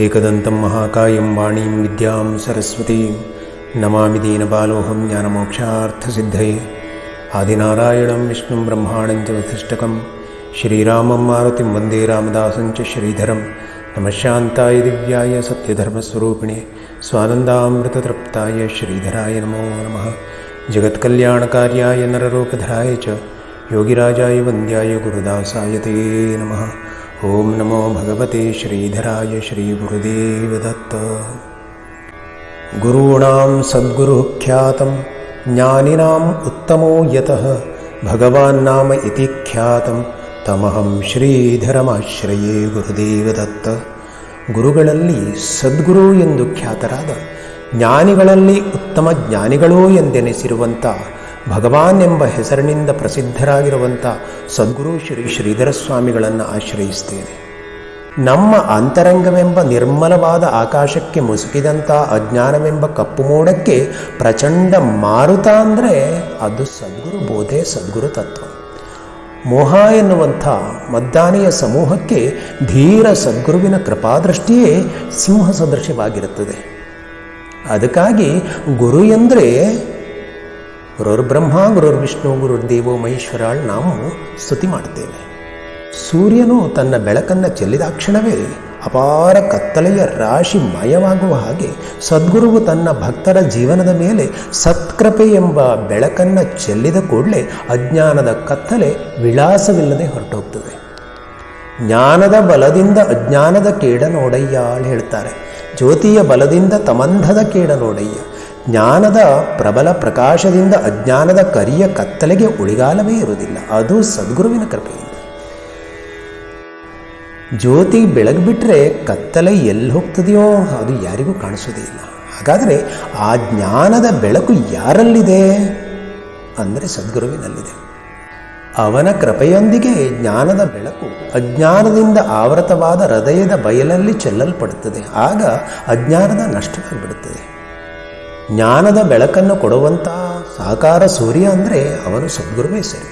ಏಕದಂತಂ ಮಹಾಕಾಯಂ ವಾಣೀಂ ವಿದ್ಯಾಂ ಸರಸ್ವತೀಂ ನಮಾಮಿ ದೀನಬಾಲೋಹಂ ಜ್ಞಾನಮೋಕ್ಷಾರ್ಥಸಿದ್ಧಯೇ. ಆದಿನಾರಾಯಣಂ ವಿಷ್ಣುಂ ಬ್ರಹ್ಮಾಣಂ ಚ ವಸಿಷ್ಠಕಂ ಶ್ರೀರಾಮಂ ಮಾರುತಿಂ ವಂದೇ ರಾಮದಾಸಂ ಚ ಶ್ರೀಧರಂ. ನಮಃ ಶಾಂತಾಯ ದಿವ್ಯಾಯ ಸತ್ಯಧರ್ಮಸ್ವರೂಪಿಣೆ ಸ್ವಾನಂದಾಮೃತತೃಪ್ತಾಯ ಶ್ರೀಧರಾಯ ನಮೋ ನಮಃ. ಜಗತ್ಕಲ್ಯಾಣಕಾರ್ಯಾಯ ನರರೂಪಧರಾಯ ಚ ಯೋಗಿರಾಜಾಯ ವಂದ್ಯಾಯ ಗುರುದಾಸಾಯ ತೇ ನಮಃ. ಓಂ ನಮೋ ಭಗವತೆ ಶ್ರೀಧರಾಯ ಶ್ರೀ ಗುರುದೇವದತ್ತ. ಗುರುಣಾಂ ಸದ್ಗುರುಃ ಖ್ಯಾತಂ ಜ್ಞಾನಿನಾಂ ಉತ್ತಮೋ ಯತಃ ಭಗವಾನ್ ನಾಮ ಇತಿ ಖ್ಯಾತಂ ತಮಹಂ ಶ್ರೀಧರಮಾಶ್ರಯೇ ಗುರುದೇವದತ್ತ. ಗುರುಗಳಲ್ಲಿ ಸದ್ಗುರು ಎಂದು ಖ್ಯಾತರಾದ, ಜ್ಞಾನಿಗಳಲ್ಲಿ ಉತ್ತಮ ಜ್ಞಾನಿಗಳೂ ಎಂದೆನಿಸಿರುವಂಥ, ಭಗವಾನ್ ಎಂಬ ಹೆಸರಿನಿಂದ ಪ್ರಸಿದ್ಧರಾಗಿರುವಂಥ ಸದ್ಗುರು ಶ್ರೀ ಶ್ರೀಧರ ಸ್ವಾಮಿಗಳನ್ನು ಆಶ್ರಯಿಸ್ತೇನೆ. ನಮ್ಮ ಅಂತರಂಗವೆಂಬ ನಿರ್ಮಲವಾದ ಆಕಾಶಕ್ಕೆ ಮುಸುಕಿದಂಥ ಅಜ್ಞಾನವೆಂಬ ಕಪ್ಪು ಮೋಡಕ್ಕೆ ಪ್ರಚಂಡ ಮಾರುತ ಅಂದರೆ ಅದು ಸದ್ಗುರು ಬೋಧೆ, ಸದ್ಗುರು ತತ್ವ. ಮೋಹ ಎನ್ನುವಂಥ ಮದ್ದಾನೆಯ ಸಮೂಹಕ್ಕೆ ಧೀರ ಸದ್ಗುರುವಿನ ಕೃಪಾದೃಷ್ಟಿಯೇ ಸಿಂಹ ಸದೃಶವಾಗಿರುತ್ತದೆ. ಅದಕ್ಕಾಗಿ ಗುರು ಎಂದರೆ ಗುರುರ್ಬ್ರಹ್ಮ ಗುರುರ್ವಿಷ್ಣು ಗುರುರ್ದೇವೋ ಮಹೇಶ್ವರಾಳ್ ನಾವು ಸ್ತುತಿ ಮಾಡ್ತೇವೆ. ಸೂರ್ಯನು ತನ್ನ ಬೆಳಕನ್ನು ಚೆಲ್ಲಿದಾಕ್ಷಣವೇ ಅಪಾರ ಕತ್ತಲೆಯ ರಾಶಿ ಮಯವಾಗುವ ಹಾಗೆ ಸದ್ಗುರುವು ತನ್ನ ಭಕ್ತರ ಜೀವನದ ಮೇಲೆ ಸತ್ಕೃಪೆ ಎಂಬ ಬೆಳಕನ್ನು ಚೆಲ್ಲಿದ ಕೂಡಲೇ ಅಜ್ಞಾನದ ಕತ್ತಲೆ ವಿಳಾಸವಿಲ್ಲದೆ ಹೊರಟೋಗ್ತದೆ. ಜ್ಞಾನದ ಬಲದಿಂದ ಅಜ್ಞಾನದ ಕೇಡ ನೋಡಯ್ಯ ಹೇಳ್ತಾರೆ. ಜ್ಯೋತಿಯ ಬಲದಿಂದ ತಮಂಧದ ಕೇಡ ನೋಡಯ್ಯ. ಜ್ಞಾನದ ಪ್ರಬಲ ಪ್ರಕಾಶದಿಂದ ಅಜ್ಞಾನದ ಕರಿಯ ಕತ್ತಲೆಗೆ ಉಳಿಗಾಲವೇ ಇರುವುದಿಲ್ಲ. ಅದು ಸದ್ಗುರುವಿನ ಕೃಪೆಯಿಂದ. ಜ್ಯೋತಿ ಬೆಳಗ್ಬಿಟ್ರೆ ಕತ್ತಲೆ ಎಲ್ಲಿ ಹೋಗ್ತದೆಯೋ ಅದು ಯಾರಿಗೂ ಕಾಣಿಸೋದೇ ಇಲ್ಲ. ಹಾಗಾದರೆ ಆ ಜ್ಞಾನದ ಬೆಳಕು ಯಾರಲ್ಲಿದೆ ಅಂದರೆ ಸದ್ಗುರುವಿನಲ್ಲಿದೆ. ಅವನ ಕೃಪೆಯೊಂದಿಗೆ ಜ್ಞಾನದ ಬೆಳಕು ಅಜ್ಞಾನದಿಂದ ಆವೃತವಾದ ಹೃದಯದ ಬಯಲಲ್ಲಿ ಚೆಲ್ಲಲ್ಪಡುತ್ತದೆ. ಆಗ ಅಜ್ಞಾನದ ನಷ್ಟವಾಗಿಬಿಡುತ್ತದೆ. ಜ್ಞಾನದ ಬೆಳಕನ್ನು ಕೊಡುವಂಥ ಸಾಕಾರ ಸೂರ್ಯ ಅಂದರೆ ಅವನು ಸದ್ಗುರುವೇ ಸರಿ.